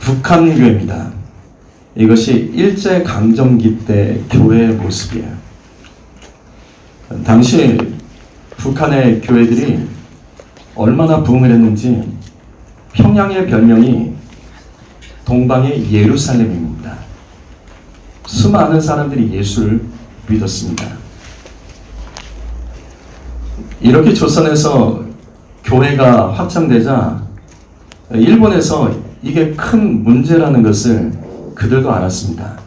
북한교회입니다. 이것이 일제강점기 때 교회의 모습이에요. 당시 북한의 교회들이 얼마나 부흥을 했는지 평양의 별명이 동방의 예루살렘입니다. 수많은 사람들이 예수를 믿었습니다. 이렇게 조선에서 교회가 확장되자 일본에서 이게 큰 문제라는 것을 그들도 알았습니다.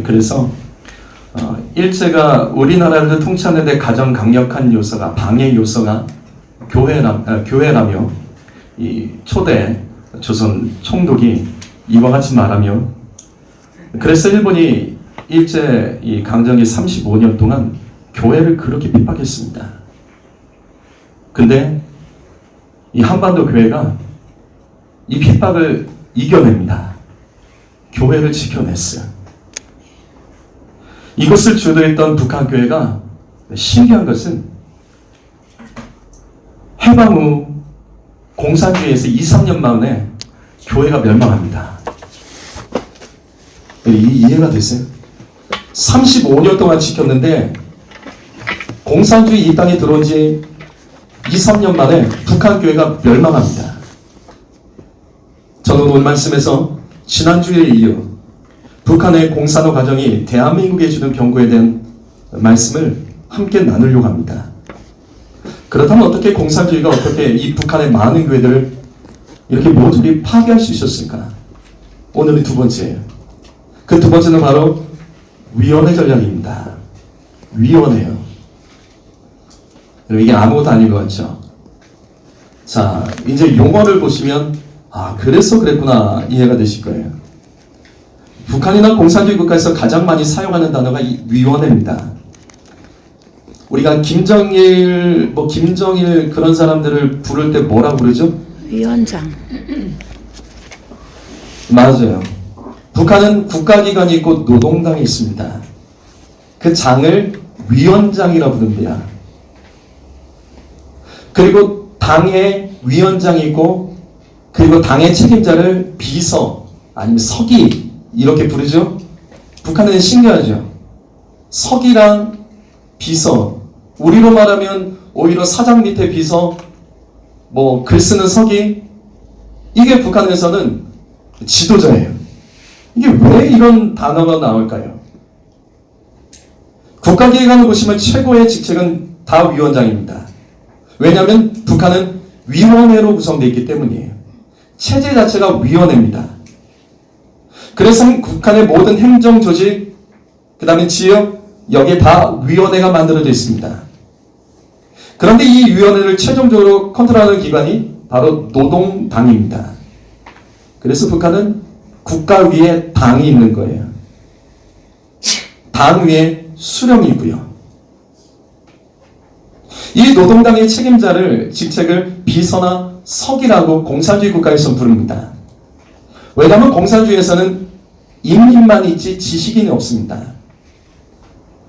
그래서 일제가 우리나라를 통치하는 데 가장 강력한 요소가 방해 요소가 교회라며 이 초대 조선 총독이 이와 같이 말하며, 그래서 일본이 일제 이 강점기 35년 동안 교회를 그렇게 핍박했습니다. 근데 이 한반도 교회가 이 핍박을 이겨냅니다. 교회를 지켜냈어요. 이것을 주도했던 북한 교회가 신기한 것은 해방 후 공산주의에서 2, 3년 만에 교회가 멸망합니다. 이해가 됐어요? 35년 동안 지켰는데 공산주의 이 땅에 들어온 지 2, 3년 만에 북한 교회가 멸망합니다. 저는 오늘 말씀에서 지난주에 이어 북한의 공산화 과정이 대한민국에 주는 경고에 대한 말씀을 함께 나누려고 합니다. 그렇다면 어떻게 공산주의가 어떻게 이 북한의 많은 교회들을 이렇게 모조리 파괴할 수 있었을까? 오늘은 두 번째예요. 그 두 번째는 바로 위원회 전략입니다. 위원회요. 이게 아무것도 아닌 것 같죠? 자, 이제 용어를 보시면 그래서 그랬구나 이해가 되실 거예요. 북한이나 공산주의 국가에서 가장 많이 사용하는 단어가 이 위원회입니다. 우리가 김정일 그런 사람들을 부를 때 뭐라고 부르죠? 위원장. 맞아요. 북한은 국가기관이 있고 노동당이 있습니다. 그 장을 위원장이라 부릅니다. 그리고 당의 위원장이 있고, 그리고 당의 책임자를 비서 아니면 서기 이렇게 부르죠. 북한은 신기하죠. 서기랑 비서, 우리로 말하면 오히려 사장 밑에 비서, 글 쓰는 서기, 이게 북한에서는 지도자예요. 이게 왜 이런 단어가 나올까요? 국가기관을 보시면 최고의 직책은 다 위원장입니다. 왜냐하면 북한은 위원회로 구성되어 있기 때문이에요. 체제 자체가 위원회입니다. 그래서 북한의 모든 행정 조직, 그 다음에 지역, 여기에 다 위원회가 만들어져 있습니다. 그런데 이 위원회를 최종적으로 컨트롤하는 기관이 바로 노동당입니다. 그래서 북한은 국가 위에 당이 있는 거예요. 당 위에 수령이 있고요. 이 노동당의 책임자를, 직책을 비서나 서기라고 공산주의 국가에서 부릅니다. 왜냐하면 공산주의에서는 인민만 있지 지식인이 없습니다.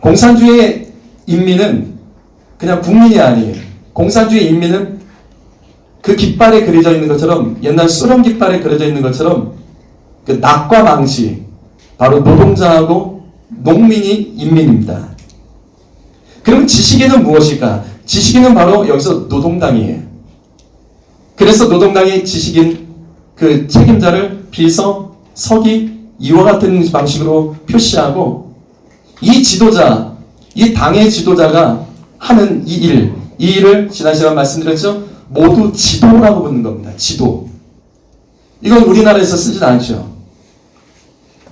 공산주의의 인민은 그냥 국민이 아니에요. 공산주의 인민은 그 깃발에 그려져 있는 것처럼, 옛날 소련 깃발에 그려져 있는 것처럼 그 낙과 망시, 바로 노동자하고 농민이 인민입니다. 그럼 지식인은 무엇일까? 지식인은 바로 여기서 노동당이에요. 그래서 노동당의 지식인 그 책임자를 비서, 서기, 이와 같은 방식으로 표시하고, 이 지도자, 이 당의 지도자가 하는 이 일을 지난 시간 말씀드렸죠? 모두 지도라고 부르는 겁니다. 지도. 이건 우리나라에서 쓰진 않죠.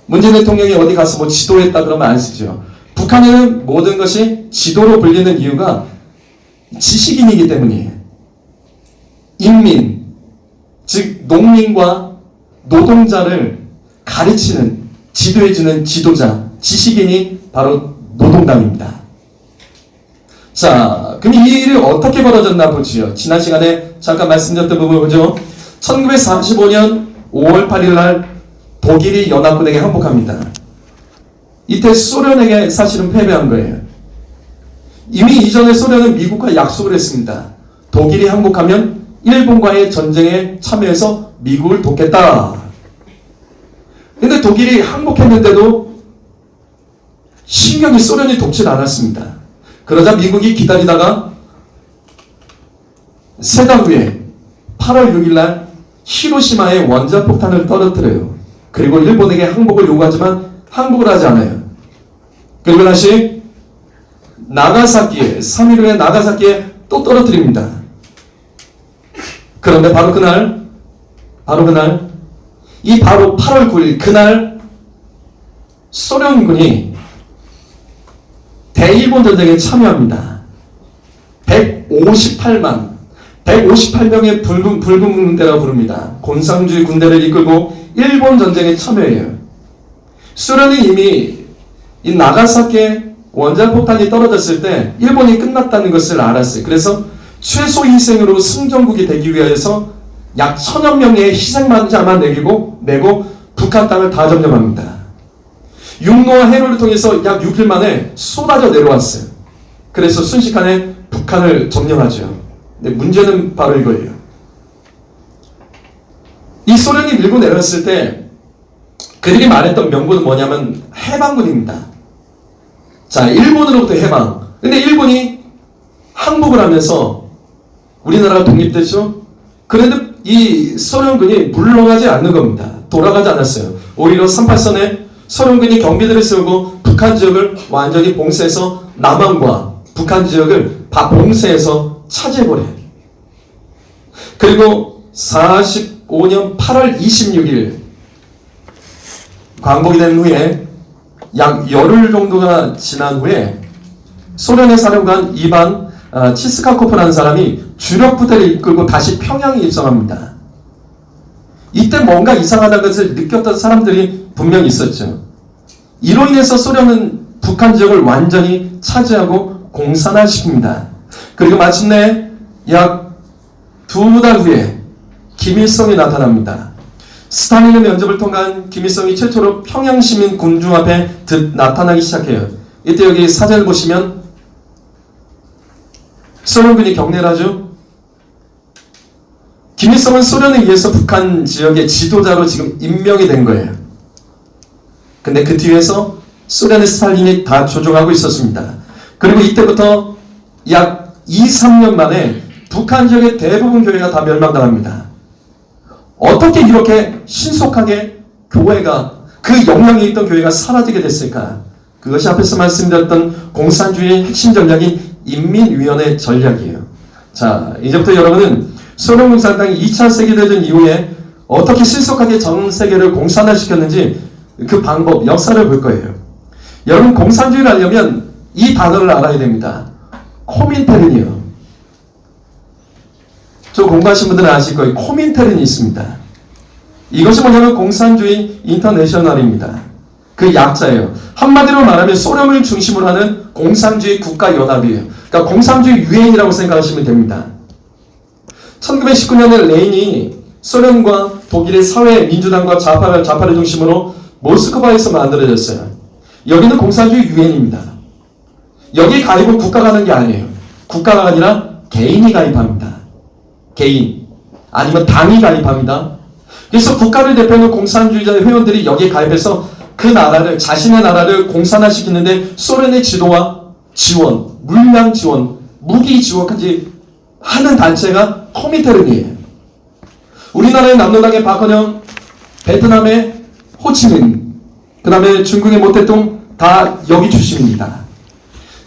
문재인 대통령이 어디 가서 지도했다 그러면 안 쓰죠. 북한에는 모든 것이 지도로 불리는 이유가 지식인이기 때문이에요. 인민, 즉 농민과 노동자를 가르치는, 지도해주는 지도자, 지식인이 바로 노동당입니다. 자, 그럼 이 일이 어떻게 벌어졌나 보지요. 지난 시간에 잠깐 말씀드렸던 부분 보죠. 1945년 5월 8일 날 독일이 연합군에게 항복합니다. 이때 소련에게 사실은 패배한 거예요. 이미 이전에 소련은 미국과 약속을 했습니다. 독일이 항복하면 일본과의 전쟁에 참여해서 미국을 돕겠다. 근데 독일이 항복했는데도 신경이 소련이 돕질 않았습니다. 그러자 미국이 기다리다가 세 달 후에 8월 6일 날 히로시마에 원자폭탄을 떨어뜨려요. 그리고 일본에게 항복을 요구하지만 항복을 하지 않아요. 그리고 다시 나가사키에 3일 후에 나가사키에 또 떨어뜨립니다. 그런데 바로 그날 이 바로 8월 9일 그날 소련군이 대일본 전쟁에 참여합니다. 158명의 붉은 군대라고 부릅니다. 공산주의 군대를 이끌고 일본 전쟁에 참여해요. 소련이 이미 이 나가사키 원자폭탄이 떨어졌을 때 일본이 끝났다는 것을 알았어요. 그래서 최소 희생으로 승전국이 되기 위해서 약 1000여 명의 희생자만 내고 북한 땅을 다 점령합니다. 육로와 해로를 통해서 약 6일 만에 쏟아져 내려왔어요. 그래서 순식간에 북한을 점령하죠. 근데 문제는 바로 이거예요. 이 소련이 밀고 내려왔을 때 그들이 말했던 명분은 뭐냐면 해방군입니다. 자, 일본으로부터 해방. 근데 일본이 항복을 하면서 우리나라가 독립됐죠? 그런데 이 소련군이 물러가지 않는 겁니다. 돌아가지 않았어요. 오히려 38선에 소련군이 경비대를 세우고 북한 지역을 완전히 봉쇄해서 남한과 북한 지역을 다 봉쇄해서 차지해버려요. 그리고 45년 8월 26일 광복이 된 후에 약 열흘 정도가 지난 후에 소련의 사령관 이반 치스카코프라는 사람이 주력 부대를 이끌고 다시 평양에 입성합니다. 이때 뭔가 이상하다는 것을 느꼈던 사람들이 분명히 있었죠. 이로 인해서 소련은 북한 지역을 완전히 차지하고 공산화시킵니다. 그리고 마침내 약 2달 후에 김일성이 나타납니다. 스탈린의 면접을 통한 김일성이 최초로 평양시민 군중 앞에 나타나기 시작해요. 이때 여기 사진을 보시면 소련군이 격례를 하죠. 김일성은 소련에 의해서 북한 지역의 지도자로 지금 임명이 된 거예요. 근데 그 뒤에서 소련의 스탈린이 다 조종하고 있었습니다. 그리고 이때부터 약 2-3년 만에 북한 지역의 대부분 교회가 다 멸망당합니다. 어떻게 이렇게 신속하게 교회가, 그 영향이 있던 교회가 사라지게 됐을까? 그것이 앞에서 말씀드렸던 공산주의의 핵심 전략인 인민위원회 전략이에요. 자, 이제부터 여러분은 소련 공산당이 2차 세계대전 이후에 어떻게 신속하게 전 세계를 공산화시켰는지 그 방법, 역사를 볼 거예요. 여러분, 공산주의를 알려면 이 단어를 알아야 됩니다. 코민테른이요. 저 공부하신 분들은 아실 거예요. 코민테른이 있습니다. 이것이 뭐냐면 공산주의 인터내셔널입니다. 그 약자예요. 한마디로 말하면 소련을 중심으로 하는 공산주의 국가연합이에요. 그러니까 공산주의 유엔이라고 생각하시면 됩니다. 1919년에 레닌이 소련과 독일의 사회 민주당과 좌파를 중심으로 모스크바에서 만들어졌어요. 여기는 공산주의 유엔입니다. 여기 가입은 국가가 하는 게 아니에요. 국가가 아니라 개인이 가입합니다. 개인 아니면 당이 가입합니다. 그래서 국가를 대표하는 공산주의자 회원들이 여기에 가입해서 그 나라를, 자신의 나라를 공산화시키는데 소련의 지도와 지원, 물량 지원, 무기 지원까지 하는 단체가 코민테른이에요. 우리나라의 남로당의 박헌영, 베트남의 호치민, 그 다음에 중국의 모태동 다 여기 출신입니다.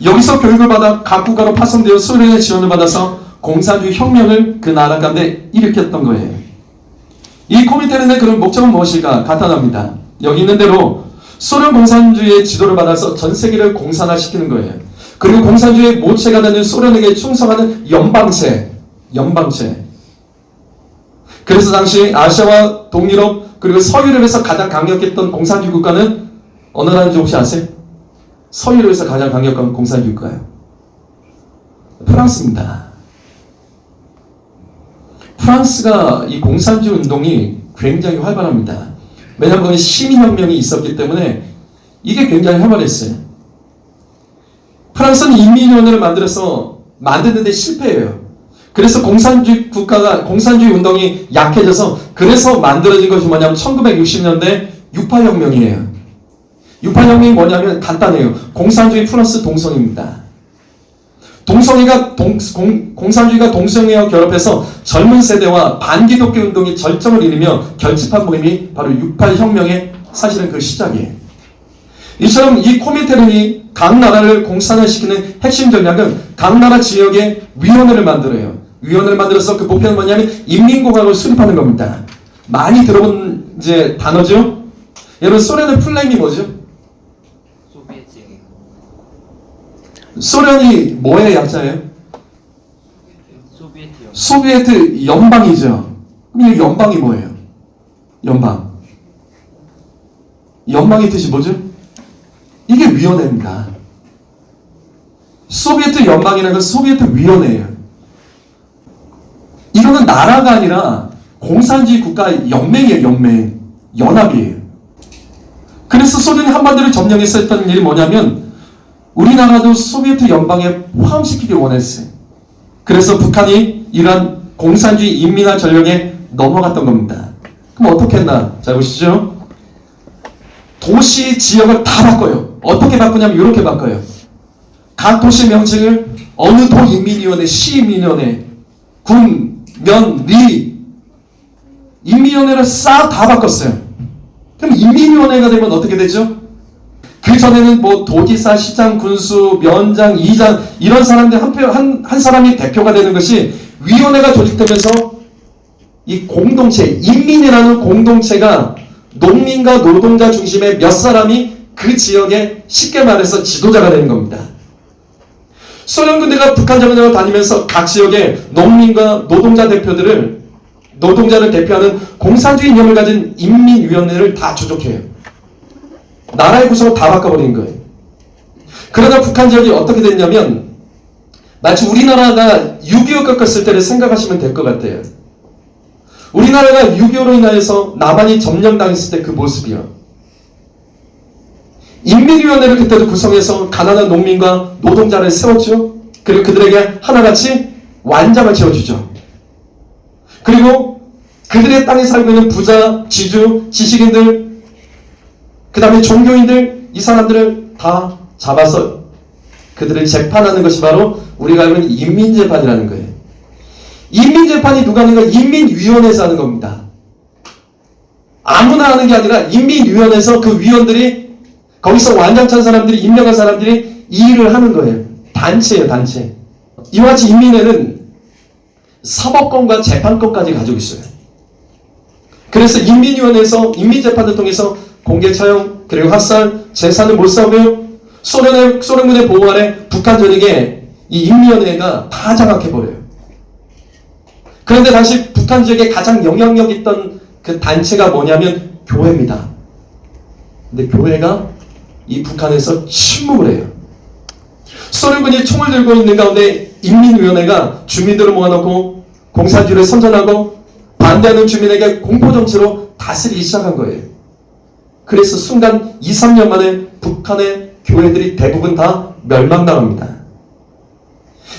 여기서 교육을 받아 각 국가로 파송되어 소련의 지원을 받아서 공산주의 혁명을 그 나라 가운데 일으켰던 거예요. 이 코민테른의 그런 목적은 무엇일까? 간단합니다. 여기 있는 대로 소련 공산주의의 지도를 받아서 전 세계를 공산화시키는 거예요. 그리고 공산주의의 모체가 되는 소련에게 충성하는 연방체. 그래서 당시 아시아와 동유럽 그리고 서유럽에서 가장 강력했던 공산주의 국가는 어느 나라인지 혹시 아세요? 서유럽에서 가장 강력한 공산주의 국가예요. 프랑스입니다. 프랑스가 이 공산주의 운동이 굉장히 활발합니다. 왜냐하면 거기 시민혁명이 있었기 때문에 이게 굉장히 활발했어요. 프랑스는 인민위원회를 만드는데 실패해요. 그래서 공산주의 운동이 약해져서 그래서 만들어진 것이 뭐냐면 1960년대 6.8혁명이에요. 6.8혁명이 뭐냐면 간단해요. 공산주의 플러스 동성애입니다. 공산주의가 동성애와 결합해서 젊은 세대와 반기독교 운동이 절정을 이루며 결집한 모임이 바로 6.8혁명의 사실은 그 시작이에요. 이처럼 이 코민테른이 각 나라를 공산화시키는 핵심 전략은 각 나라 지역에 위원회를 만들어요. 위원회를 만들어서 그 목표는 뭐냐면 인민공화국을 수립하는 겁니다. 많이 들어본 이제 단어죠? 여러분 소련의 플랜이 뭐죠? 소련이 뭐의 약자예요? 소비에트 연방이죠. 그럼 이 연방이 뭐예요? 연방의 뜻이 뭐죠? 이게 위원회입니다. 소비에트 연방이라는 건 소비에트 위원회예요. 이거는 나라가 아니라 공산주의 국가 연맹이에요. 연합이에요. 그래서 소련이 한반도를 점령해서 했던 일이 뭐냐면 우리나라도 소비에트 연방에 포함시키길 원했어요. 그래서 북한이 이러한 공산주의 인민화 전략에 넘어갔던 겁니다. 그럼 어떻게 했나? 자 보시죠. 도시 지역을 다 바꿔요. 어떻게 바꾸냐면 이렇게 바꿔요. 각 도시 명칭을 어느 도인민위원회, 시인민위원회, 군, 면, 리 인민위원회를 싹 다 바꿨어요. 그럼 인민위원회가 되면 어떻게 되죠? 그 전에는 뭐 도지사, 시장, 군수, 면장, 이장 이런 사람들 한 사람이 대표가 되는 것이 위원회가 조직되면서 이 공동체, 인민이라는 공동체가 농민과 노동자 중심의 몇 사람이 그 지역에 쉽게 말해서 지도자가 되는 겁니다. 소련 군대가 북한 전역을 다니면서 각 지역의 농민과 노동자를 대표하는 공산주의 이념을 가진 인민위원회를 다 조직해요. 나라의 구성을 다 바꿔버린 거예요. 그러다 북한 지역이 어떻게 됐냐면 마치 우리나라가 6.25 꺾었을 때를 생각하시면 될 것 같아요. 우리나라가 6.25로 인하여서 남한이 점령당했을 때 그 모습이요. 인민위원회를 그때도 구성해서 가난한 농민과 노동자를 세웠죠. 그리고 그들에게 하나같이 완장을 채워주죠. 그리고 그들의 땅에 살고 있는 부자, 지주, 지식인들, 그 다음에 종교인들, 이 사람들을 다 잡아서 그들을 재판하는 것이 바로 우리가 알고 있는 인민재판이라는 거예요. 인민재판이 누가 하는 거? 인민위원회에서 하는 겁니다. 아무나 하는 게 아니라 인민위원회에서 그 위원들이 거기서 완장 찬 사람들이, 임명한 사람들이 이 일을 하는 거예요. 단체예요, 단체. 이와 같이 인민회는 사법권과 재판권까지 가지고 있어요. 그래서 인민위원회에서 인민재판을 통해서 공개 처형, 그리고 학살, 재산을 못 사고요. 소련군의 보호 아래 북한 전역에 이 인민위원회가 다 장악해버려요. 그런데 당시 북한 지역에 가장 영향력 있던 그 단체가 뭐냐면 교회입니다. 근데 교회가 이 북한에서 침묵을 해요. 소련군이 총을 들고 있는 가운데 인민위원회가 주민들을 모아놓고 공산주의를 선전하고 반대하는 주민에게 공포정치로 다스리기 시작한 거예요. 그래서 순간 2, 3년 만에 북한의 교회들이 대부분 다 멸망당합니다.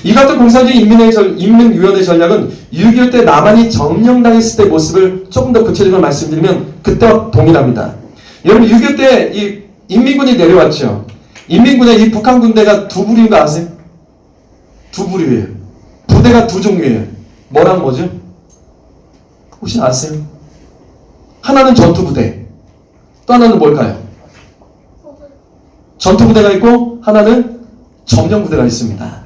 이 같은 공산주의 인민위원회 전략은 6.25 때 남한이 점령당했을 때 모습을 조금 더 구체적으로 말씀드리면 그때와 동일합니다. 여러분 6.25 때 이 인민군이 내려왔죠. 인민군의 이 북한 군대가 두 부류인 거 아세요? 두 부류예요. 부대가 두 종류예요. 뭐랑 뭐죠? 혹시 아세요? 하나는 전투부대, 또 하나는 뭘까요? 전투부대가 있고 하나는 점령부대가 있습니다.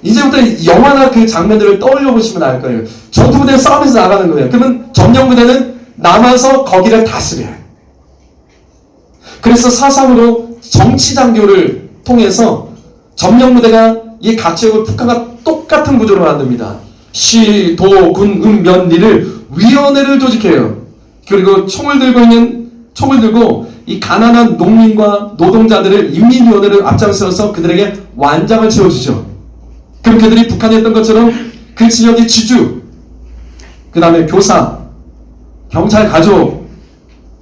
이제부터 영화나 그 장면들을 떠올려 보시면 알 거예요. 전투부대는 싸우면서 나가는 거예요. 그러면 점령부대는 남아서 거기를 다스려요. 그래서 사상으로 정치장교를 통해서 점령부대가 이 각 지역을 북한과 똑같은 구조로 만듭니다. 시, 도, 군, 면, 리를 위원회를 조직해요. 그리고 총을 들고 이 가난한 농민과 노동자들을 인민위원회를 앞장서서 그들에게 완장을 채워주죠. 그럼 그들이 북한에 했던 것처럼 그 지역의 지주, 그 다음에 교사, 경찰 가족,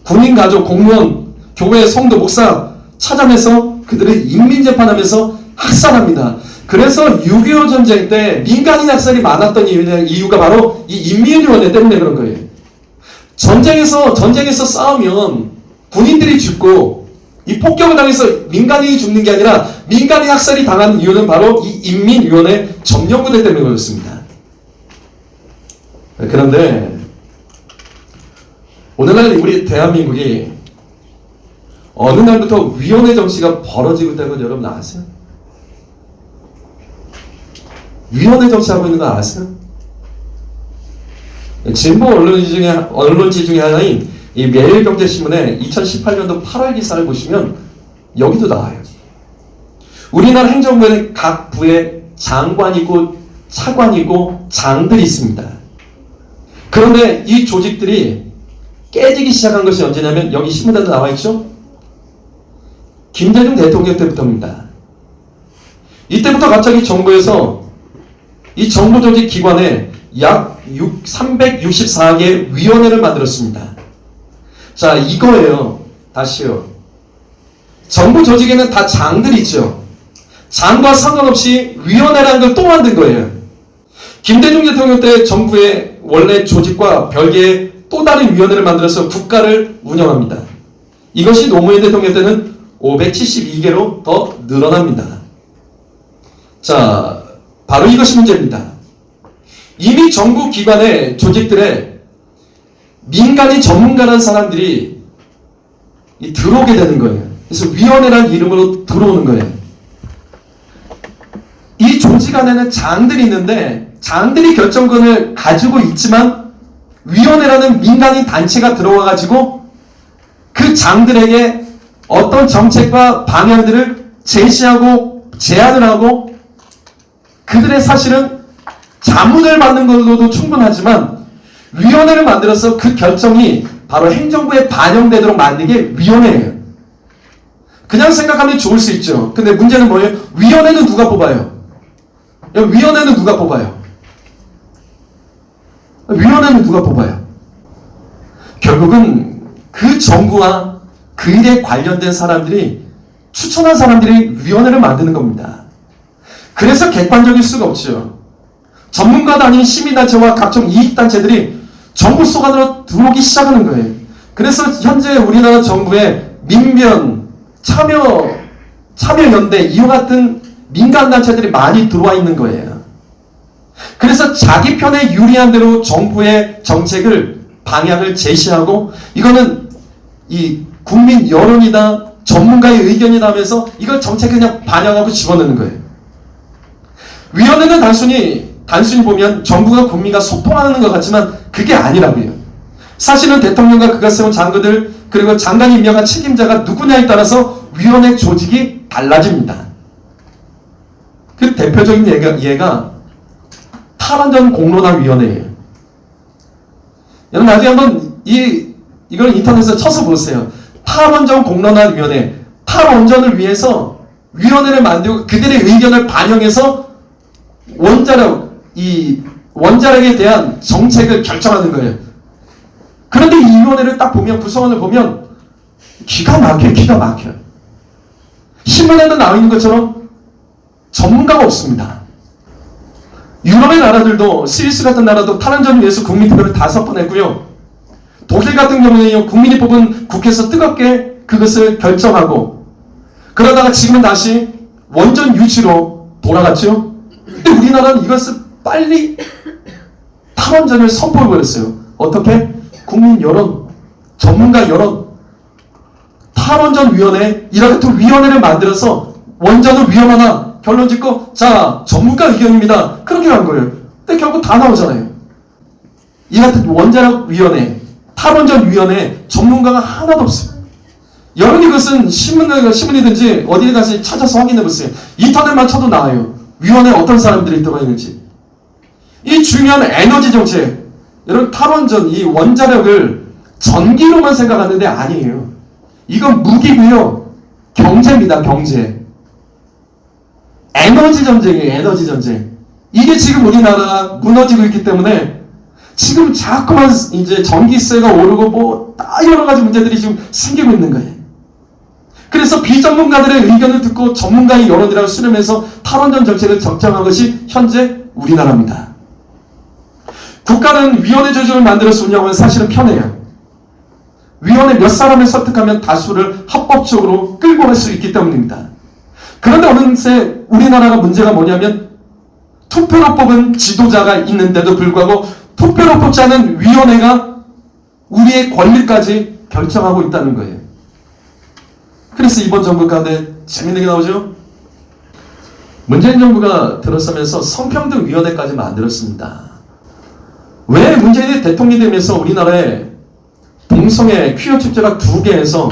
군인 가족, 공무원, 교회 성도 목사 찾아내서 그들을 인민재판하면서 학살합니다. 그래서 6.25 전쟁 때 민간인 학살이 많았던 이유가 바로 이 인민위원회 때문에 그런 거예요. 전쟁에서 싸우면 군인들이 죽고 이 폭격을 당해서 민간인이 죽는 게 아니라 민간인 학살이 당하는 이유는 바로 이 인민위원회 점령부대 때문에 그렇습니다. 그런데 오늘날 우리 대한민국이 어느 날부터 위원회 정치가 벌어지고 있다는 건 여러분 아세요? 위원회 정치하고 있는 거 아세요? 진보 언론지 중에 하나인 이 매일경제신문의 2018년도 8월 기사를 보시면 여기도 나와요. 우리나라 행정부에는 각 부에 장관이고 차관이고 장들이 있습니다. 그런데 이 조직들이 깨지기 시작한 것이 언제냐면 여기 신문에도 나와 있죠? 김대중 대통령 때부터입니다. 이때부터 갑자기 정부에서 이 정부 조직 기관에 약 364개 위원회를 만들었습니다. 자, 이거예요. 다시요. 정부 조직에는 다 장들이 있죠. 장과 상관없이 위원회라는 걸 또 만든 거예요. 김대중 대통령 때 정부의 원래 조직과 별개의 또 다른 위원회를 만들어서 국가를 운영합니다. 이것이 노무현 대통령 때는 572개로 더 늘어납니다. 자, 바로 이것이 문제입니다. 이미 정부 기관의 조직들에 민간인 전문가라는 사람들이 들어오게 되는 거예요. 그래서 위원회라는 이름으로 들어오는 거예요. 이 조직 안에는 장들이 있는데 장들이 결정권을 가지고 있지만 위원회라는 민간인 단체가 들어와가지고 그 장들에게 어떤 정책과 방향들을 제시하고 제안을 하고 그들의 사실은 자문을 받는 걸로도 충분하지만 위원회를 만들어서 그 결정이 바로 행정부에 반영되도록 만든 게 위원회예요. 그냥 생각하면 좋을 수 있죠. 근데 문제는 뭐예요? 위원회는 누가 뽑아요? 위원회는 누가 뽑아요? 위원회는 누가 뽑아요? 결국은 그 정부와 그 일에 관련된 사람들이 추천한 사람들이 위원회를 만드는 겁니다. 그래서 객관적일 수가 없죠. 전문가도 아닌 시민단체와 각종 이익단체들이 정부 속 안으로 들어오기 시작하는 거예요. 그래서 현재 우리나라 정부의 민변, 참여연대 이와 같은 민간단체들이 많이 들어와 있는 거예요. 그래서 자기 편에 유리한 대로 정부의 정책을 방향을 제시하고 이거는 이 국민 여론이다 전문가의 의견이다 하면서 이걸 정책에 그냥 반영하고 집어넣는 거예요. 위원회는 단순히 보면 정부가 국민과 소통하는 것 같지만 그게 아니라고요. 사실은 대통령과 그가 세운 장관들 그리고 장관이 임명한 책임자가 누구냐에 따라서 위원회 조직이 달라집니다. 그 대표적인 예가 탈원전 공론화위원회예요. 여러분 나중에 한번 이걸 인터넷에서 쳐서 보세요. 탈원전 공론화위원회, 탈원전을 위해서 위원회를 만들고 그들의 의견을 반영해서 원자력에 대한 정책을 결정하는 거예요. 그런데 이 위원회를 딱 보면 구성원을 보면 기가 막혀요. 신문에도 나와 있는 것처럼 전문가가 없습니다. 유럽의 나라들도 스위스 같은 나라도 탈원전을 위해서 국민투표를 5번 했고요. 독일 같은 경우에는 국민이 뽑은 국회에서 뜨겁게 그것을 결정하고 그러다가 지금은 다시 원전 유치로 돌아갔죠. 근데 우리나라는 이것을 빨리 탈원전을 선포해버렸어요. 어떻게? 국민 여론, 전문가 여론, 탈원전위원회 이렇게 위원회를 만들어서 원전은 위험하나 결론 짓고 자 전문가 의견입니다. 그렇게 한 거예요. 근데 결국 다 나오잖아요. 이 같은 원자력위원회, 탈원전위원회 전문가가 하나도 없어요. 여러분 이것은 신문이든지 어디에 가서 찾아서 확인해 보세요. 인터넷만 쳐도 나와요. 위원회에 어떤 사람들이 들어가 있는지. 이 중요한 에너지 정책, 여러분 탈원전 이 원자력을 전기로만 생각하는데 아니에요. 이건 무기고요. 경제입니다. 경제. 에너지 전쟁이에요. 에너지 전쟁. 이게 지금 우리나라가 무너지고 있기 때문에 지금 자꾸만 이제 전기세가 오르고 뭐 다 여러 가지 문제들이 지금 생기고 있는 거예요. 그래서 비전문가들의 의견을 듣고 전문가의 여론이라고 수렴해서 탈원전 정책을 적정한 것이 현재 우리나라입니다. 국가는 위원회 조직을 만들어서 운영하면 사실은 편해요. 위원회 몇 사람을 설득하면 다수를 합법적으로 끌고 갈 수 있기 때문입니다. 그런데 어느새 우리나라가 문제가 뭐냐면 투표로 뽑은 지도자가 있는데도 불구하고 투표로 뽑지 않은 위원회가 우리의 권리까지 결정하고 있다는 거예요. 그래서 이번 정부 가운데 재밌는 게 나오죠. 문재인 정부가 들어서면서 성평등위원회까지 만들었습니다. 왜 문재인이 대통령이 되면서 우리나라에 동성애 퀴어 축제가 2개에서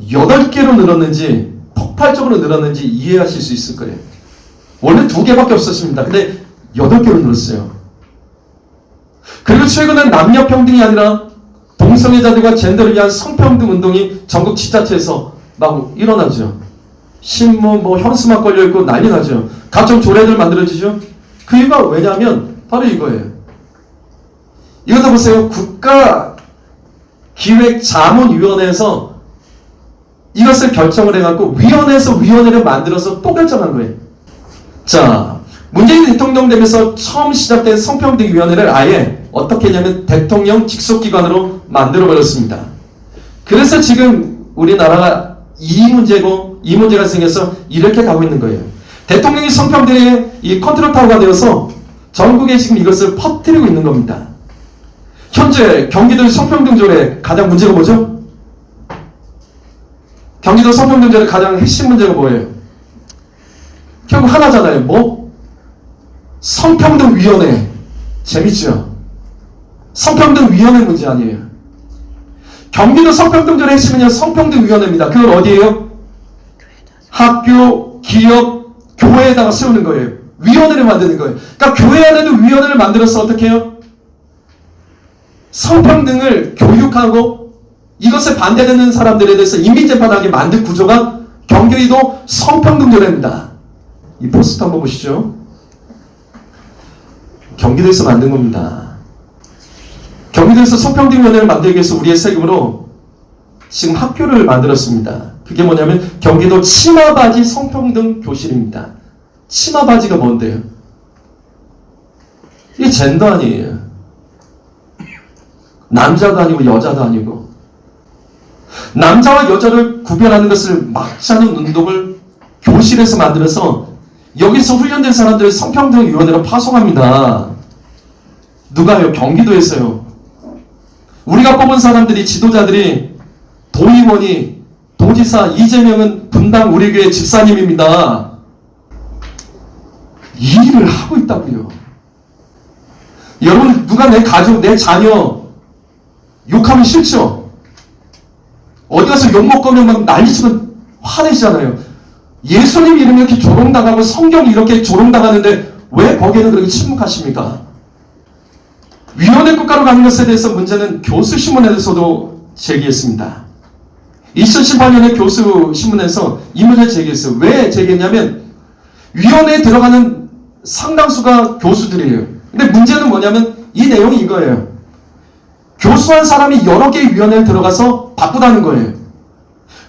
8개로 늘었는지 폭발적으로 늘었는지 이해하실 수 있을 거예요. 원래 2개밖에 없었습니다. 근데 8개로 늘었어요. 그리고 최근엔 남녀 평등이 아니라 동성애자들과 젠더를 위한 성평등 운동이 전국 지자체에서 막 일어나죠. 신문, 현수막 걸려있고 난리 나죠. 각종 조례들 만들어지죠. 그 이유가 왜냐하면 바로 이거예요. 이것도 보세요. 국가기획자문위원회에서 이것을 결정을 해갖고 위원회에서 위원회를 만들어서 또 결정한 거예요. 자, 문재인 대통령 되면서 처음 시작된 성평등위원회를 아예 어떻게 했냐면 대통령 직속기관으로 만들어버렸습니다. 그래서 지금 우리나라가 이 문제가 생겨서 이렇게 가고 있는 거예요. 대통령이 성평등의 이 컨트롤 타워가 되어서 전국에 지금 이것을 퍼뜨리고 있는 겁니다. 현재 경기도 성평등조례 가장 문제가 뭐죠? 경기도 성평등조례 가장 핵심 문제가 뭐예요? 결국 하나잖아요. 뭐? 성평등위원회. 재밌죠? 성평등위원회 문제 아니에요. 경기도 성평등조례 핵심은요, 성평등위원회입니다. 그건 어디예요? 학교, 기업, 교회에다가 세우는 거예요. 위원회를 만드는 거예요. 그러니까 교회 안에도 위원회를 만들어서 어떻게 해요? 성평등을 교육하고 이것에 반대되는 사람들에 대해서 인민재판하게 만든 구조가 경기도 성평등조례입니다. 이 포스터 한번 보시죠. 경기도에서 만든 겁니다. 경기도에서 성평등위원회를 만들기 위해서 우리의 세금으로 지금 학교를 만들었습니다. 그게 뭐냐면 경기도 치마바지 성평등 교실입니다. 치마바지가 뭔데요? 이게 젠더 아니에요. 남자도 아니고 여자도 아니고 남자와 여자를 구별하는 것을 막지 않는 운동을 교실에서 만들어서 여기서 훈련된 사람들을 성평등위원회로 파송합니다. 누가요? 경기도에서요. 우리가 뽑은 사람들이 지도자들이 도의원이 도지사 이재명은 분당 우리 교회 집사님입니다. 이 일을 하고 있다고요. 여러분 누가 내 가족, 내 자녀 욕하면 싫죠? 어디 가서 욕 먹으면 막 난리치면 화내시잖아요. 예수님 이름이 이렇게 조롱당하고 성경이 이렇게 조롱당하는데 왜 거기에는 그렇게 침묵하십니까? 위원회 국가로 가는 것에 대해서 문제는 교수 신문에 대해서도 제기했습니다. 2018년에 교수 신문에서 이 문제를 제기했어요. 왜 제기했냐면 위원회에 들어가는 상당수가 교수들이에요. 근데 문제는 뭐냐면 이 내용이 이거예요. 교수한 사람이 여러 개의 위원회에 들어가서 바쁘다는 거예요.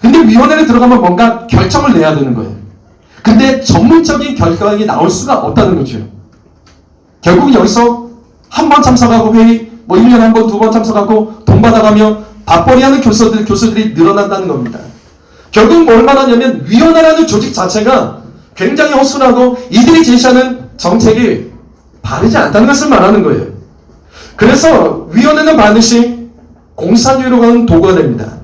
근데 위원회에 들어가면 뭔가 결정을 내야 되는 거예요. 근데 전문적인 결정이 나올 수가 없다는 거죠. 결국은 여기서 한 번 참석하고 회의, 1년에 한 번, 2번 참석하고 돈 받아가며 밥벌이하는 교수들이 늘어난다는 겁니다. 결국 뭘 말하냐면 위원회라는 조직 자체가 굉장히 허술하고 이들이 제시하는 정책이 바르지 않다는 것을 말하는 거예요. 그래서 위원회는 반드시 공산주의로 가는 도구가 됩니다.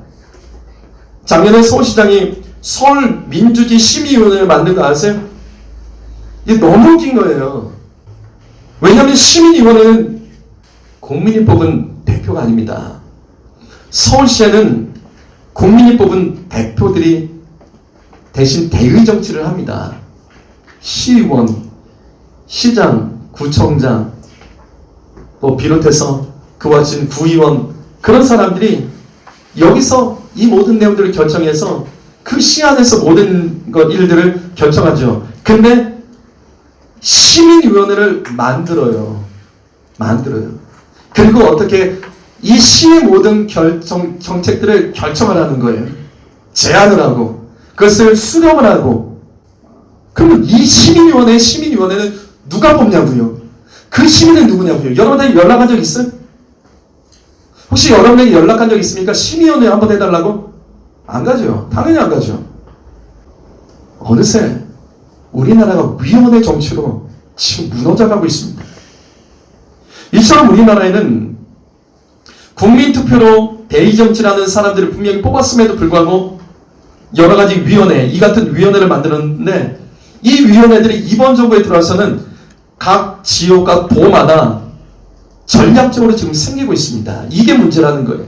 작년에 서울시장이 서울민주주의 심의위원회를 만든 거 아세요? 이게 너무 웃긴 거예요. 왜냐하면 시민위원회는 국민이 뽑은 대표가 아닙니다. 서울시에는 국민이 뽑은 대표들이 대신 대의 정치를 합니다. 시의원, 시장, 구청장, 비롯해서 그와 같은 구의원, 그런 사람들이 여기서 이 모든 내용들을 결정해서 그 시 안에서 모든 일들을 결정하죠. 근데 시민위원회를 만들어요. 그리고 어떻게 이 시의 모든 정책들을 결정하라는 거예요. 제안을 하고 그것을 수렴을 하고. 그러면 이 시민위원회는 누가 뽑냐고요? 그 시민은 누구냐고요? 여러분들 연락한 적 있어요? 혹시 여러분에게 연락한 적 있습니까? 심의원회 한번 해달라고? 안 가죠. 당연히 안 가죠. 어느새 우리나라가 위원회 정치로 지금 무너져가고 있습니다. 이처럼 우리나라에는 국민투표로 대의정치라는 사람들을 분명히 뽑았음에도 불구하고 여러 가지 위원회, 이 같은 위원회를 만들었는데 이 위원회들이 이번 정부에 들어와서는 각 지역과 도마다 전략적으로 지금 생기고 있습니다. 이게 문제라는 거예요.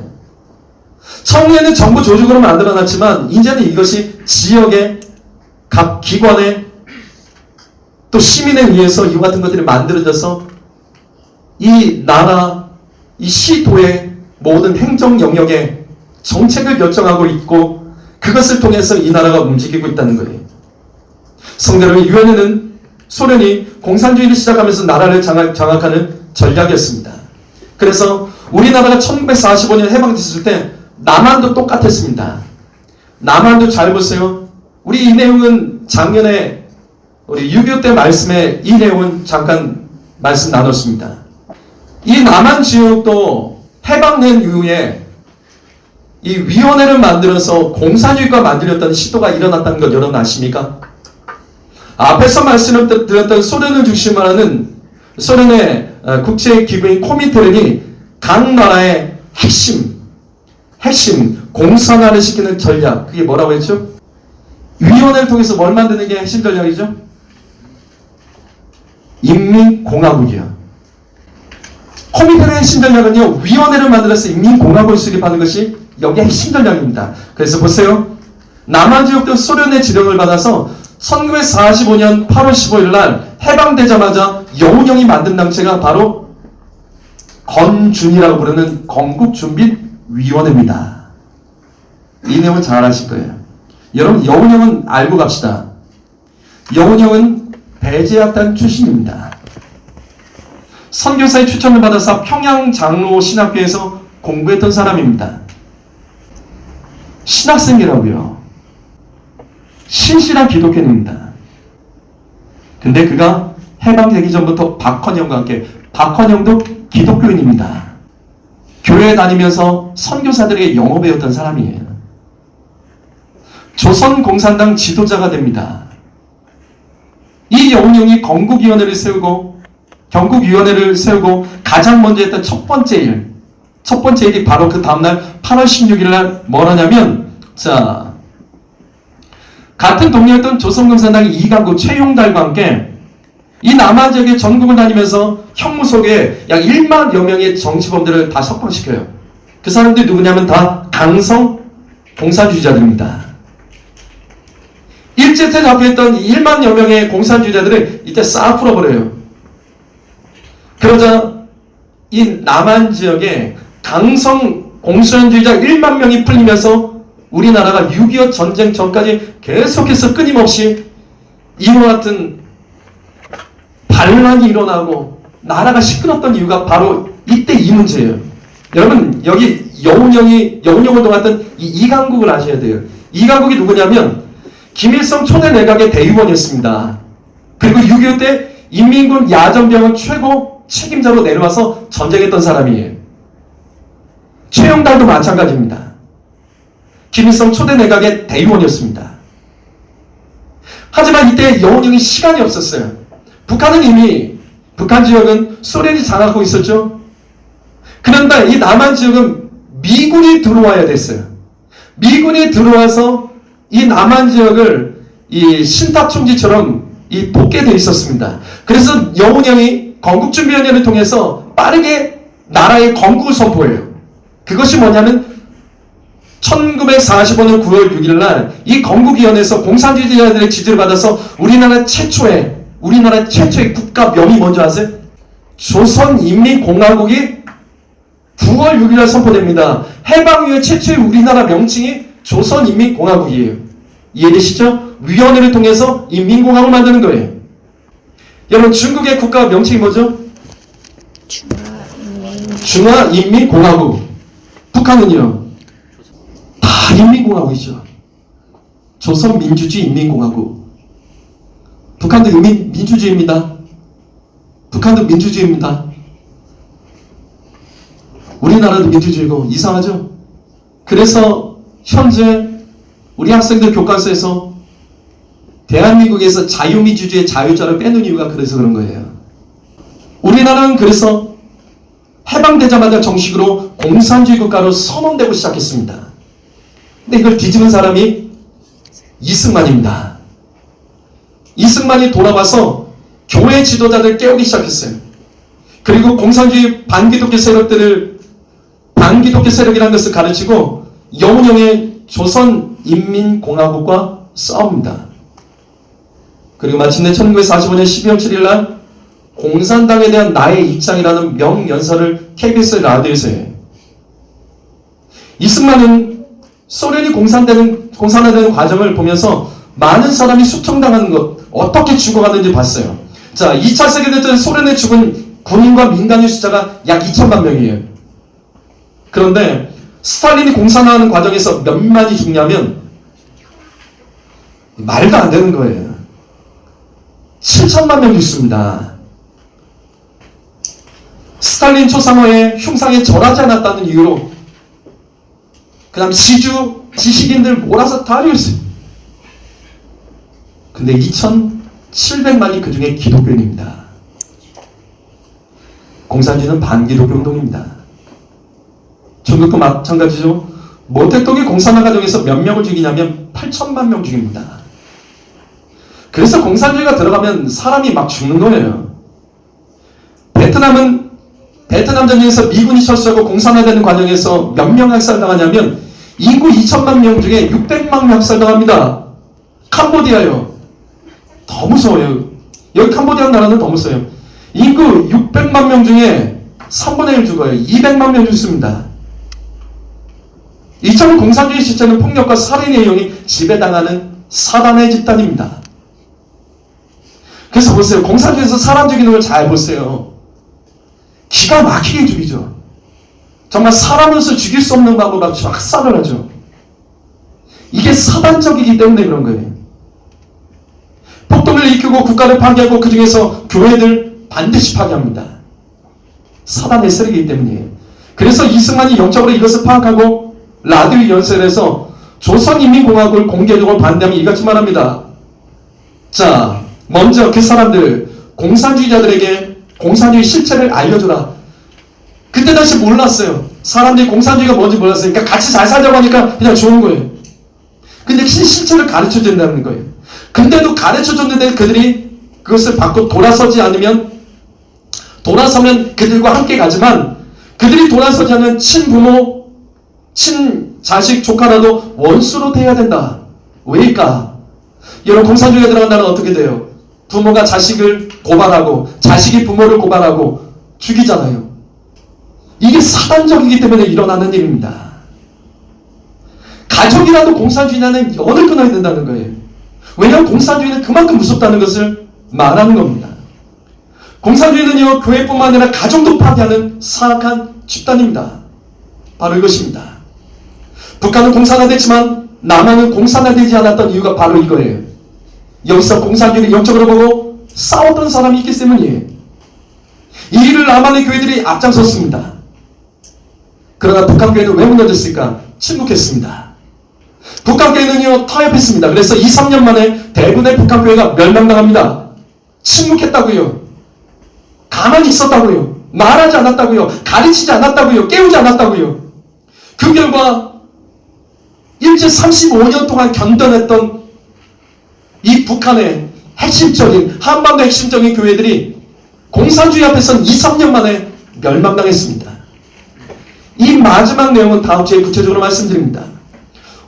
처음에는 정부 조직으로 만들어놨지만 이제는 이것이 지역의 각 기관에 또 시민에 의해서 이와 같은 것들이 만들어져서 이 나라, 이 시도의 모든 행정 영역에 정책을 결정하고 있고 그것을 통해서 이 나라가 움직이고 있다는 거예요. 성도 여러분, 유엔에는 소련이 공산주의를 시작하면서 나라를 장악하는 전략이었습니다. 그래서 우리나라가 1945년 해방됐을 때 남한도 똑같았습니다. 남한도 잘 보세요. 우리 이 내용은 작년에 우리 6.25 때 말씀에 이 내용은 잠깐 말씀 나눴습니다. 이 남한 지역도 해방된 이후에 이 위원회를 만들어서 공산주의가 만들었던 시도가 일어났다는 것 여러분 아십니까? 앞에서 말씀을 드렸던 소련을 중심으로 하는 소련의 국제기구인 코민테른이 각 나라의 핵심 공산화를 시키는 전략, 그게 뭐라고 했죠? 위원회를 통해서 뭘 만드는 게 핵심 전략이죠? 인민공화국이요. 코민테른의 핵심 전략은요, 위원회를 만들어서 인민공화국을 수립하는 것이 여기 핵심 전략입니다. 그래서 보세요. 남한 지역도 소련의 지령을 받아서 1945년 8월 15일 날 해방되자마자 여운형이 만든 단체가 바로 건준이라고 부르는 건국준비위원회입니다. 이 내용은 잘 아실 거예요. 여러분, 여운형은 알고 갑시다. 여운형은 배제학단 출신입니다. 선교사의 추천을 받아서 평양 장로 신학교에서 공부했던 사람입니다. 신학생이라고요. 신실한 기독교인입니다. 근데 그가 해방되기 전부터 박헌영과 함께, 박헌영도 기독교인입니다. 교회에 다니면서 선교사들에게 영어 배웠던 사람이에요. 조선공산당 지도자가 됩니다. 이 여운형이 건국위원회를 세우고 경국위원회를 세우고 가장 먼저 했던 첫 번째 일이 바로 그 다음날 8월 16일 날 뭘 하냐면, 자, 같은 동료였던 조선공산당의 이강구 최용달과 함께 이 남한 지역의 전국을 다니면서 형무소에 약 1만여 명의 정치범들을 다 석방시켜요. 그 사람들이 누구냐면 다 강성 공산주의자들입니다. 일제때 잡혀있던 1만여 명의 공산주의자들을 이때 싹 풀어버려요. 그러자 이 남한 지역에 강성 공산주의자 1만 명이 풀리면서 우리나라가 6.25 전쟁 전까지 계속해서 끊임없이 이와 같은 반란이 일어나고 나라가 시끄럽던 이유가 바로 이때 이 문제예요. 여러분, 여기 여운형을 도왔던 이 이강국을 아셔야 돼요. 이강국이 누구냐면 김일성 초대 내각의 대의원이었습니다. 그리고 6.25 때 인민군 야전병을 최고 책임자로 내려와서 전쟁했던 사람이에요. 최영달도 마찬가지입니다. 김일성 초대 내각의 대의원이었습니다. 하지만 이때 여운형이 시간이 없었어요. 북한 지역은 소련이 장악하고 있었죠. 그런데 이 남한 지역은 미군이 들어와야 됐어요. 미군이 들어와서 이 남한 지역을 이 신탁총지처럼 돕게 돼 있었습니다. 그래서 여운형이 건국준비위원회를 통해서 빠르게 나라의 건국을 선포해요. 그것이 뭐냐면 1945년 9월 6일 날 이 건국위원회에서 공산주의자들의 지지를 받아서 우리나라 최초의 국가명이 뭔지 아세요? 조선인민공화국이 9월 6일 날 선포됩니다. 해방 이후에 최초의 우리나라 명칭이 조선인민공화국이에요. 이해되시죠? 위원회를 통해서 인민공화국을 만드는 거예요. 여러분, 중국의 국가 명칭이 뭐죠? 중화인민공화국. 북한은요? 다 인민공화국이죠. 조선민주주의 인민공화국. 북한도 민주주의입니다. 북한도 민주주의입니다. 우리나라도 민주주의고 이상하죠? 그래서 현재 우리 학생들 교과서에서 대한민국에서 자유민주주의의 자유자를 빼놓은 이유가 그래서 그런 거예요. 우리나라는 그래서 해방되자마자 정식으로 공산주의 국가로 선언되고 시작했습니다. 근데 이걸 뒤집은 사람이 이승만입니다. 이승만이 돌아와서 교회 지도자들 깨우기 시작했어요. 그리고 공산주의 반기독교 세력이라는 것을 가르치고 영운형의 조선인민공화국과 싸웁니다. 그리고 마침내 1945년 12월 7일 날 공산당에 대한 나의 입장이라는 명연설을 KBS 라디오에서 해요. 이승만은 소련이 공산화되는 과정을 보면서 많은 사람이 수청당하는 것, 어떻게 죽어가는지 봤어요. 자, 2차 세계대전 소련에 죽은 군인과 민간인 숫자가 약 2천만 명이에요. 그런데 스탈린이 공산화하는 과정에서 몇만이 죽냐면 말도 안 되는 거예요. 7천만 명 죽습니다. 스탈린 초상화에 흉상에 절하지 않았다는 이유로 그다음 지식인들 몰아서 다 죽였어요. 근데 2,700만이 그 중에 기독교인입니다. 공산주의는 반기독교 운동입니다. 중국도 마찬가지죠. 모택동이 공산화 과정에서 몇 명을 죽이냐면 8천만 명 죽입니다. 그래서 공산주의가 들어가면 사람이 막 죽는 거예요. 베트남 전쟁에서 미군이 철수하고 공산화되는 과정에서 몇 명 학살당하냐면 인구 2천만 명 중에 600만 명 학살당합니다. 캄보디아요. 더 무서워요. 여기 캄보디아 나라는 더 무서워요. 인구 600만 명 중에 3분의 1 죽어요. 200만 명 죽습니다. 이처럼 공산주의 실체는 폭력과 살인의 영이 지배당하는 사단의 집단입니다. 그래서 보세요. 공산주의에서 사람 죽이는 걸 잘 보세요. 기가 막히게 죽이죠. 정말 사람으로서 죽일 수 없는 방법으로 학살을 하죠. 이게 사단적이기 때문에 그런 거예요. 폭동을 일으키고 국가를 파괴하고 그 중에서 교회들 반드시 파괴합니다. 사단의 세력이기 때문이에요. 그래서 이승만이 영적으로 이것을 파악하고 라디오 연설에서 조선인민공화국을 공개적으로 반대하면 이같이 말합니다. 자, 먼저 그 사람들, 공산주의자들에게 공산주의 실체를 알려주라. 그때 당시 몰랐어요. 사람들이 공산주의가 뭔지 몰랐어요. 그러니까 같이 잘 살자고 하니까 그냥 좋은 거예요. 근데 실체를 가르쳐 준다는 거예요. 근데도 가르쳐 줬는데 그들이 그것을 받고 돌아서면 그들과 함께 가지만 그들이 돌아서지 않으면 친부모, 친자식, 조카라도 원수로 대해야 된다. 왜일까? 여러분, 공산주의가 들어간 나라는 어떻게 돼요? 부모가 자식을 고발하고 자식이 부모를 고발하고 죽이잖아요. 이게 사단적이기 때문에 일어나는 일입니다. 가족이라도 공산주의자는 연을 끊어야 된다는 거예요. 왜냐하면 공산주의는 그만큼 무섭다는 것을 말하는 겁니다. 공산주의는요, 교회뿐만 아니라 가정도 파괴하는 사악한 집단입니다. 바로 이것입니다. 북한은 공산화됐지만 남한은 공산화되지 않았던 이유가 바로 이거예요. 여기서 공산주의를 영적으로 보고 싸웠던 사람이 있기 때문이에요. 이 일을 남한의 교회들이 앞장섰습니다. 그러나 북한 교회는 왜 무너졌을까? 침묵했습니다. 북한 교회는요, 타협했습니다. 그래서 2, 3년 만에 대부분의 북한 교회가 멸망당합니다. 침묵했다고요. 가만히 있었다고요. 말하지 않았다고요. 가르치지 않았다고요. 깨우지 않았다고요. 그 결과 일제 35년 동안 견뎌냈던 이 북한의 핵심적인, 한반도 핵심적인 교회들이 공산주의 앞에서는 2, 3년 만에 멸망당했습니다. 이 마지막 내용은 다음 주에 구체적으로 말씀드립니다.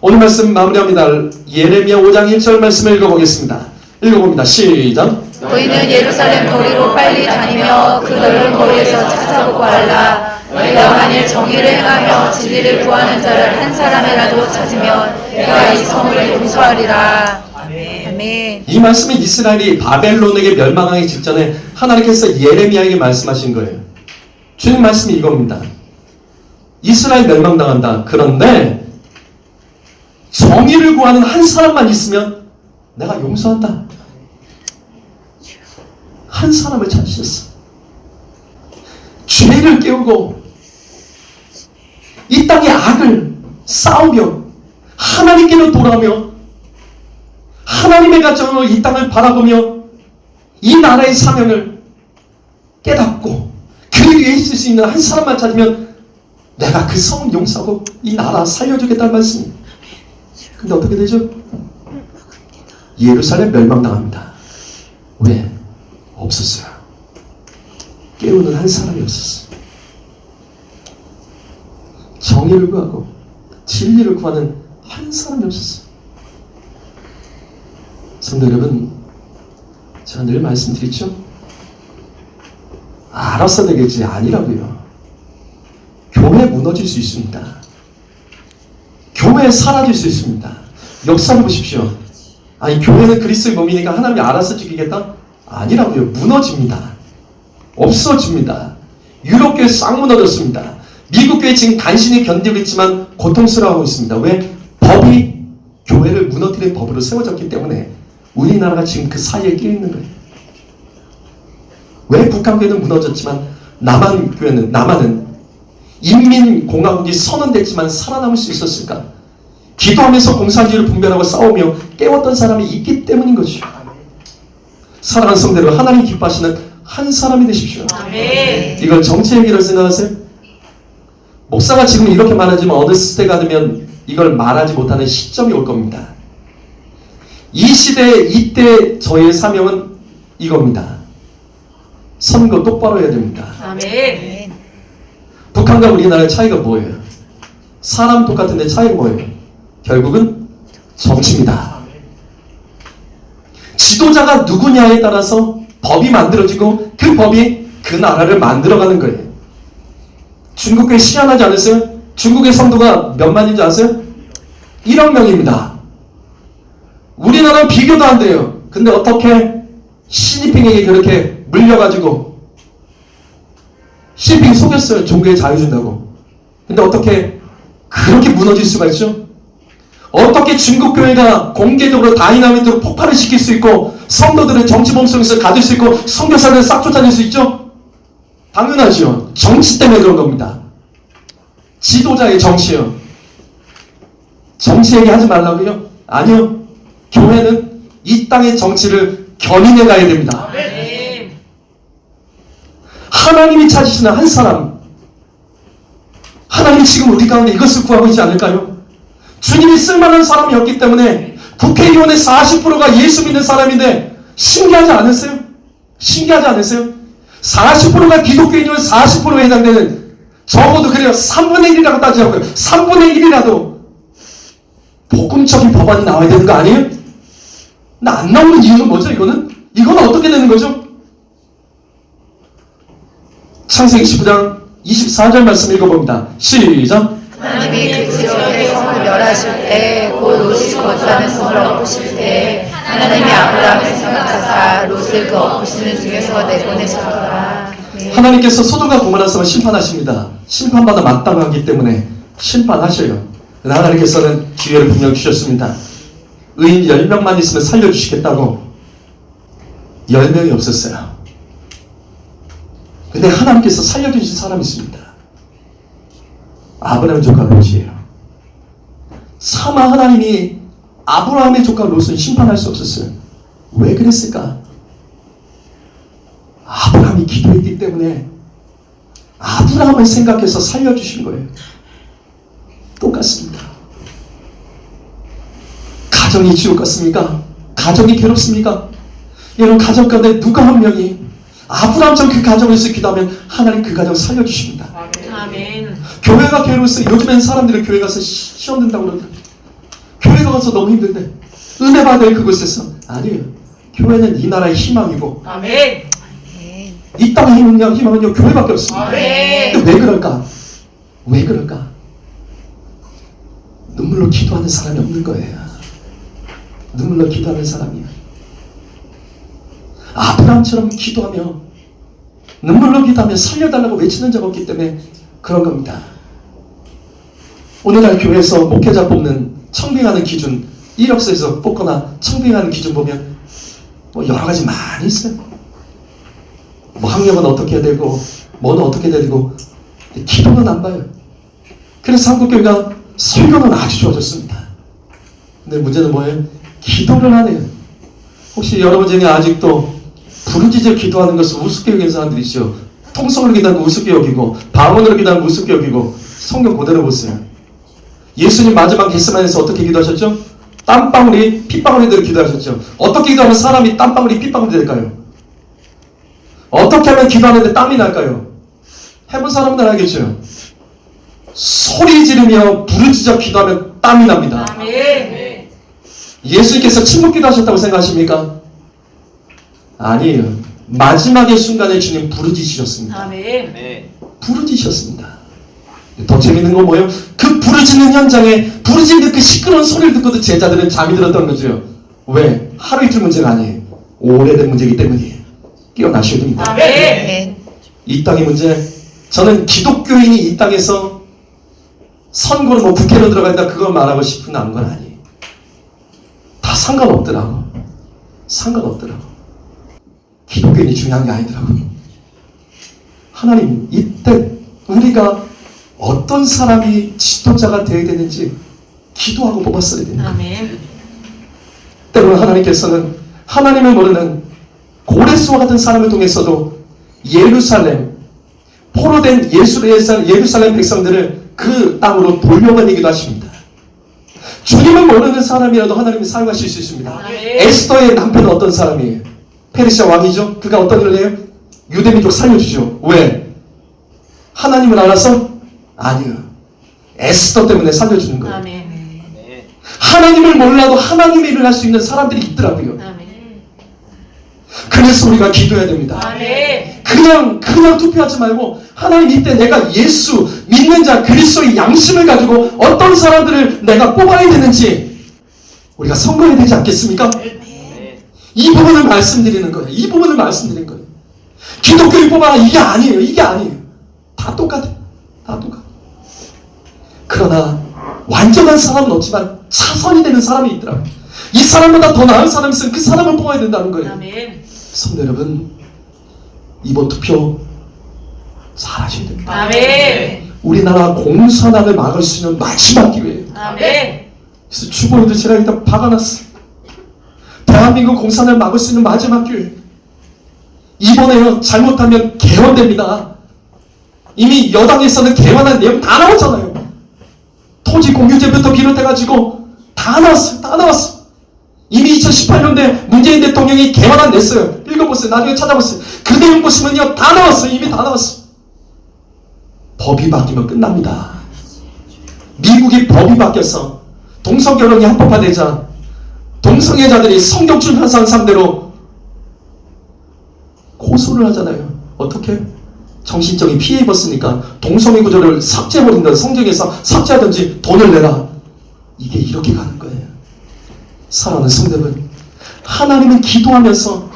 오늘 말씀 마무리합니다. 예레미야 5장 1절 말씀을 읽어보겠습니다. 읽어봅니다. 시작. 너희는 예루살렘 거리로 빨리 다니며 그 넓은 거리에서 찾아보고 알라. 너희가 만일 정의를 행하며 진리를 구하는 자를 한 사람이라도 찾으면 내가 이 성을 용서하리라. 아멘. 이 말씀은 이스라엘이 바벨론에게 멸망하기 직전에 하나님께서 예레미야에게 말씀하신 거예요. 주님 말씀이 이겁니다. 이스라엘 멸망당한다. 그런데 정의를 구하는 한 사람만 있으면 내가 용서한다. 한 사람을 찾으셨어. 죄를 깨우고 이 땅의 악을 싸우며 하나님께로 돌아오며 하나님의 가정으로 이 땅을 바라보며 이 나라의 사명을 깨닫고 그 위에 있을 수 있는 한 사람만 찾으면 내가 그 성을 용서하고 이 나라 살려주겠다는 말씀입니다. 근데 어떻게 되죠? 예루살렘 멸망당합니다. 왜? 없었어요. 깨우는 한 사람이 없었어요. 정의를 구하고 진리를 구하는 한 사람이 없었어요. 성도 여러분, 제가 늘 말씀드리죠? 알아서 되겠지 아니라고요. 교회 무너질 수 있습니다. 교회 사라질 수 있습니다. 역사를 보십시오. 아니 교회는 그리스도의 몸이니까 하나님이 알아서 죽이겠다? 아니라고요. 무너집니다. 없어집니다. 유럽교회 싹 무너졌습니다. 미국교회 지금 간신히 견디고 있지만 고통스러워하고 있습니다. 왜? 법이 교회를 무너뜨린 법으로 세워졌기 때문에 우리나라가 지금 그 사이에 끼어 있는 거예요. 왜 북한교회는 무너졌지만 남한은 인민공화국이 선언됐지만 살아남을 수 있었을까? 기도하면서 공산주의를 분별하고 싸우며 깨웠던 사람이 있기 때문인 것이죠. 사랑하는 성대로 하나님 기뻐하시는 한 사람이 되십시오. 아멘. 이걸 정치 얘기를 생각하세요? 목사가 지금 이렇게 말하지만 어느 때가 되면 이걸 말하지 못하는 시점이 올 겁니다. 이 시대 이때 저의 사명은 이겁니다. 선거 똑바로 해야 됩니다. 아멘. 북한과 우리나라의 차이가 뭐예요? 사람 똑같은데 차이가 뭐예요? 결국은 정치입니다. 지도자가 누구냐에 따라서 법이 만들어지고 그 법이 그 나라를 만들어가는 거예요. 중국교회 희한하지 않으세요? 중국의 성도가 몇 만인 줄 아세요? 1억 명입니다. 우리나라는 비교도 안 돼요. 근데 어떻게 시진핑에게 그렇게 물려가지고 시진핑 속였어요. 종교에 자유 준다고. 근데 어떻게 그렇게 무너질 수가 있죠? 어떻게 중국교회가 공개적으로 다이나믹으로 폭발을 시킬 수 있고 성도들을 정치범성에서 가질 수 있고 선교사들을 싹 쫓아낼 수 있죠? 당연하죠. 정치 때문에 그런 겁니다. 지도자의 정치요. 정치 얘기하지 말라고요? 아니요. 교회는 이 땅의 정치를 견인해 가야 됩니다. 아멘. 하나님이 찾으시는 한 사람, 하나님이 지금 우리 가운데 이것을 구하고 있지 않을까요? 주님이 쓸만한 사람이었기 때문에 국회의원의 40%가 예수 믿는 사람인데 신기하지 않으세요? 신기하지 않으세요? 40%가 기독교인이면 40%에 해당되는, 적어도 그래요. 3분의 1이라고 따지자고요. 3분의 1이라도 복음적인 법안이 나와야 되는 거 아니에요? 근데 안 나오는 이유는 뭐죠? 이건 어떻게 되는 거죠? 창세기 19장 24절 말씀 읽어봅니다. 시작. 하나님이 그 지역의 성을 멸하실 때, 곧 롯이 거주하는 성을 엎으실 때, 하나님이 아브라함을 생각하사 롯을 그 엎으시는 중에서 내보내셨더라. 하나님께서 소돔과 고모라 성을 심판하십니다. 심판받아 마땅하기 때문에 심판하셔요. 하나님께서는 기회를 분명 주셨습니다. 의인 10명만 있으면 살려주시겠다고 10명이 없었어요. 근데 하나님께서 살려주신 사람이 있습니다. 아브라함의 조카 롯이에요. 차마 하나님이 아브라함의 조카 롯은 심판할 수 없었어요. 왜 그랬을까? 아브라함이 기도했기 때문에 아브라함을 생각해서 살려주신 거예요. 똑같습니다. 가정이 지옥 같습니까? 가정이 괴롭습니까? 여러분, 가정 가운데 누가 한 명이 아브라함처럼 그 가정에서 기도하면 하나님 그 가정 살려주십니다. 아멘. 교회가 괴로웠어요. 요즘엔 사람들이 교회 가서 시험 든다고 그러더라고요. 교회 가서 너무 힘든데 은혜 받을 그곳에서. 아니에요. 교회는 이 나라의 희망이고 아멘. 이 땅의 희망은요 교회밖에 없습니다. 아멘. 근데 왜 그럴까? 왜 그럴까? 눈물로 기도하는 사람이 없는 거예요. 눈물로 기도하는 사람이요. 아브라함처럼 기도하며 눈물로 기도하며 살려달라고 외치는 적 없기 때문에 그런 겁니다. 오늘날 교회에서 목회자 뽑는 청빙하는 기준, 이력서에서 뽑거나 청빙하는 기준 보면 뭐 여러 가지 많이 있어요. 뭐 학력은 어떻게 해야 되고 뭐는 어떻게 해야 되고 기도는 안 봐요. 그래서 한국교회가 설교는 아주 좋아졌습니다. 근데 문제는 뭐예요? 기도를 안 해요. 혹시 여러분 중에 아직도 부르짖어 기도하는 것을 우습게 여기는 사람들이 있죠. 통성을 기도하는 거 우습게 여기고 방언으로 기도하는 거 우습게 여기고 성경 그대로 보세요. 예수님 마지막 겟세마네에서 어떻게 기도하셨죠? 땀방울이 핏방울이 기도하셨죠. 어떻게 기도하면 사람이 땀방울이 핏방울이 될까요? 어떻게 하면 기도하는데 땀이 날까요? 해본 사람들 알겠죠? 소리 지르며 부르짖어 기도하면 땀이 납니다. 아멘. 예수님께서 침묵 기도하셨다고 생각하십니까? 아니에요. 마지막의 순간에 주님 부르짖으셨습니다. 아멘. 부르짖으셨습니다. 더 재밌는 건 뭐예요? 그 부르짖는 현장에 부르짖는 그 시끄러운 소리를 듣고도 제자들은 잠이 들었던 거죠. 왜? 하루 이틀 문제가 아니에요. 오래된 문제이기 때문이에요. 깨어나셔야 됩니다. 아멘. 이 땅의 문제. 저는 기독교인이 이 땅에서 선거로 뭐 국회로 들어간다 그걸 말하고 싶은 건 아니에요. 다 상관없더라고. 상관없더라고. 기독교인이 중요한 게 아니더라고. 하나님, 이때 우리가 어떤 사람이 지도자가 되어야 되는지 기도하고 뽑았어야 됩니다. 아멘. 때로는 하나님께서는 하나님을 모르는 고레스와 같은 사람을 통해서도 예루살렘, 포로된 예루살렘 백성들을 그 땅으로 돌려보내기도 하십니다. 주님을 모르는 사람이라도 하나님이 사용하실 수 있습니다. 아멘. 에스더의 남편은 어떤 사람이에요? 페르시아 왕이죠. 그가 어떤 일을 해요? 유대민족 살려주죠. 왜? 하나님을 알아서? 아니요. 에스더 때문에 살려주는 거예요. 아멘. 하나님을 몰라도 하나님의 일을 할 수 있는 사람들이 있더라고요. 아멘. 그래서 우리가 기도해야 됩니다. 아멘. 그냥 투표하지 말고 하나님 이때 내가 예수 믿는 자 그리스도의 양심을 가지고 어떤 사람들을 내가 뽑아야 되는지 우리가 선거해야 되지 않겠습니까? 이 부분을 말씀드리는 거예요. 이 부분을 말씀드리는 거예요. 기독교를 뽑아라 이게 아니에요. 이게 아니에요. 다 똑같아요. 다 똑같아요. 그러나 완전한 사람은 없지만 차선이 되는 사람이 있더라고요. 이 사람보다 더 나은 사람이 있으면 그 사람을 뽑아야 된다는 거예요. 아멘. 성도 여러분, 이번 투표 잘 하셔야 됩니다. 아멘. 우리나라 공산화를 막을 수 있는 마지막 기회예요. 아멘. 그래서 주보에도 제가 일단 박아놨어요. 대한민국 공산화를 막을 수 있는 마지막 기회. 이번에요 잘못하면 개헌됩니다. 이미 여당에서는 개헌한 내용 다 나왔잖아요. 토지 공유제부터 비롯해가지고 다 나왔어요. 다 나왔어요. 이미 2018년대 문재인 대통령이 개헌안 냈어요. 읽어보세요. 나중에 찾아보세요. 그 내용 보시면요 다 나왔어요. 이미 다 나왔어요. 법이 바뀌면 끝납니다. 미국이 법이 바뀌어서 동성결혼이 합법화되자 동성애자들이 성적준 현상 상대로 고소를 하잖아요. 어떻게? 정신적인 피해 입었으니까 동성애 구조를 삭제해버린다. 성경에서 삭제하든지 돈을 내라. 이게 이렇게 가는 거예요. 사랑하는 성도분, 하나님은 기도하면서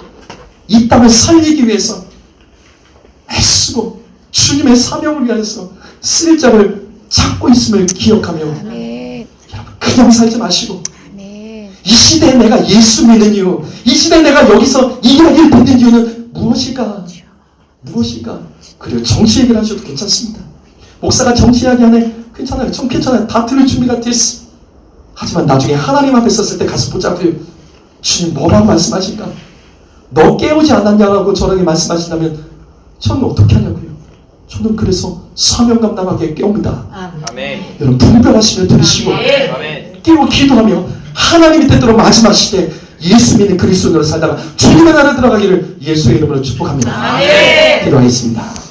이 땅을 살리기 위해서 애쓰고 주님의 사명을 위하여서 쓸 자를 찾고 있음을 기억하며 아멘. 여러분 그냥 살지 마시고 아멘. 이 시대에 내가 예수 믿는 이유, 이 시대에 내가 여기서 이 이야기를 듣는 이유는 무엇일까? 무엇일까? 그리고 정치 얘기를 하셔도 괜찮습니다. 목사가 정치 이야기 하네? 괜찮아요. 좀 괜찮아요. 다 들을 준비가 됐어. 하지만 나중에 하나님 앞에 섰을 때 가서 붙잡고요. 주님 뭐라고 말씀하실까? 너 깨우지 않았냐고 저에게 말씀하신다면 저는 어떻게 하냐고요. 저는 그래서 사명 감당하게 깨웁니다. 아멘. 여러분 분별하시면 들으시고 아멘. 깨고 기도하며 하나님의 뜻대로 마지막 시대 예수 믿는 그리스도인으로 살다가 주님의 나라에 들어가기를 예수의 이름으로 축복합니다. 아멘. 기도하겠습니다.